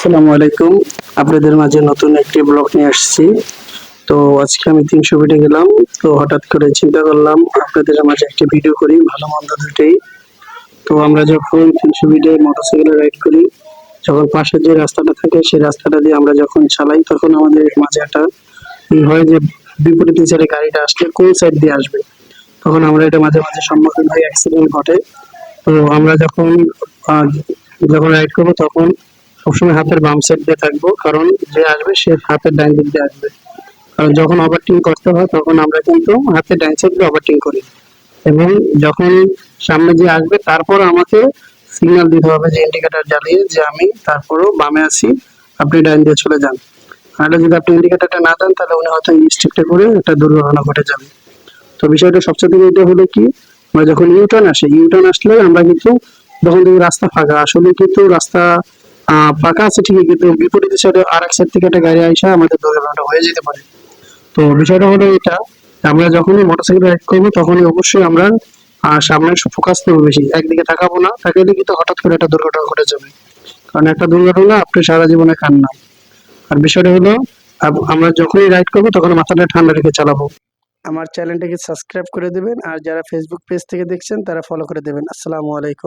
আসসালামু আলাইকুম। আপনাদের মাঝে নতুন একটি ব্লগ নিয়ে আসছি। তো আজকে আমি ৩০০ ফিটে গেলাম। তো হঠাৎ করে চিন্তা করলাম আপনাদের মাঝে একটি ভিডিও করি, ভালো মন্দ দুটোই। তো আমরা যখন ৩০০ ফিটে মোটরসাইকেলে রাইড করি, যখন পাশে যে রাস্তাটা থাকে সেই রাস্তাটা দিয়ে আমরা যখন চালাই, তখন আমাদের মাঝে একটা হয় যে বিপরীত সাইডে গাড়িটা আসলে কোন সাইড দিয়ে আসবে। তখন আমরা এটা মাঝে মাঝে সম্মুখীন হই, অ্যাক্সিডেন্ট ঘটে। তো আমরা আহ, যখন রাইড করবো তখন সবসময় হাতের বাম সাইড দিয়ে থাকবো, কারণ যে আসবে সে হাতের ডান দিক দিয়ে আসবে। কারণ যখন ওভারটেকিং করতে হয় তখন আমরা কিন্তু হাতের ডান সাইড দিয়ে ওভারটেকিং করি, এবং যখন সামনে যে আসবে তারপর আমাকে সিগন্যাল দিতে হবে, যে ইন্ডিকেটর জ্বালিয়ে, যে আমি তারপরও বামে আছি, আপনি ডান দিয়ে চলে যান। নাহলে যদি আপনি ইন্ডিকেটরটা না দেন তাহলে উনি হয়তো স্ট্রিক্টে করে একটা দুর্ঘটনা ঘটে যাবে। তো বিষয়টা সবচেয়ে থেকে এটা হলো কি, আমরা যখন ইউটার্ন আসে, ইউটার্ন আসলে আমরা কিন্তু যখন দেখি রাস্তা ফাঁকা, আসলে কিন্তু রাস্তা ফাঁকা আছে ঠিকই, কিন্তু বিপরীত সাইডে আর এক সাইড থেকে একটা গাড়ি আইসা আমাদের দুর্ঘটনাটা হয়ে যেতে পারে। তো বিষয়টা হলো এটা, আমরা যখনই মোটরসাইকেল রাইড করবো তখনই অবশ্যই আমরা সামনে ফোকাস করবো, বেশি একদিকে তাকাবো না, তাকালে কিন্তু হঠাৎ করে একটা দুর্ঘটনা ঘটে যাবে। কারণ একটা দুর্ঘটনা আপনি সারা জীবনে খান না। আর বিষয়টা হলো, আমরা যখনই রাইড করবো তখন মাথাটা ঠান্ডা রেখে চালাবো। আমার চ্যানেলটাকে সাবস্ক্রাইব করে দেবেন, আর যারা ফেসবুক পেজ থেকে দেখছেন তারা ফলো করে দেবেন। আসসালামু আলাইকুম।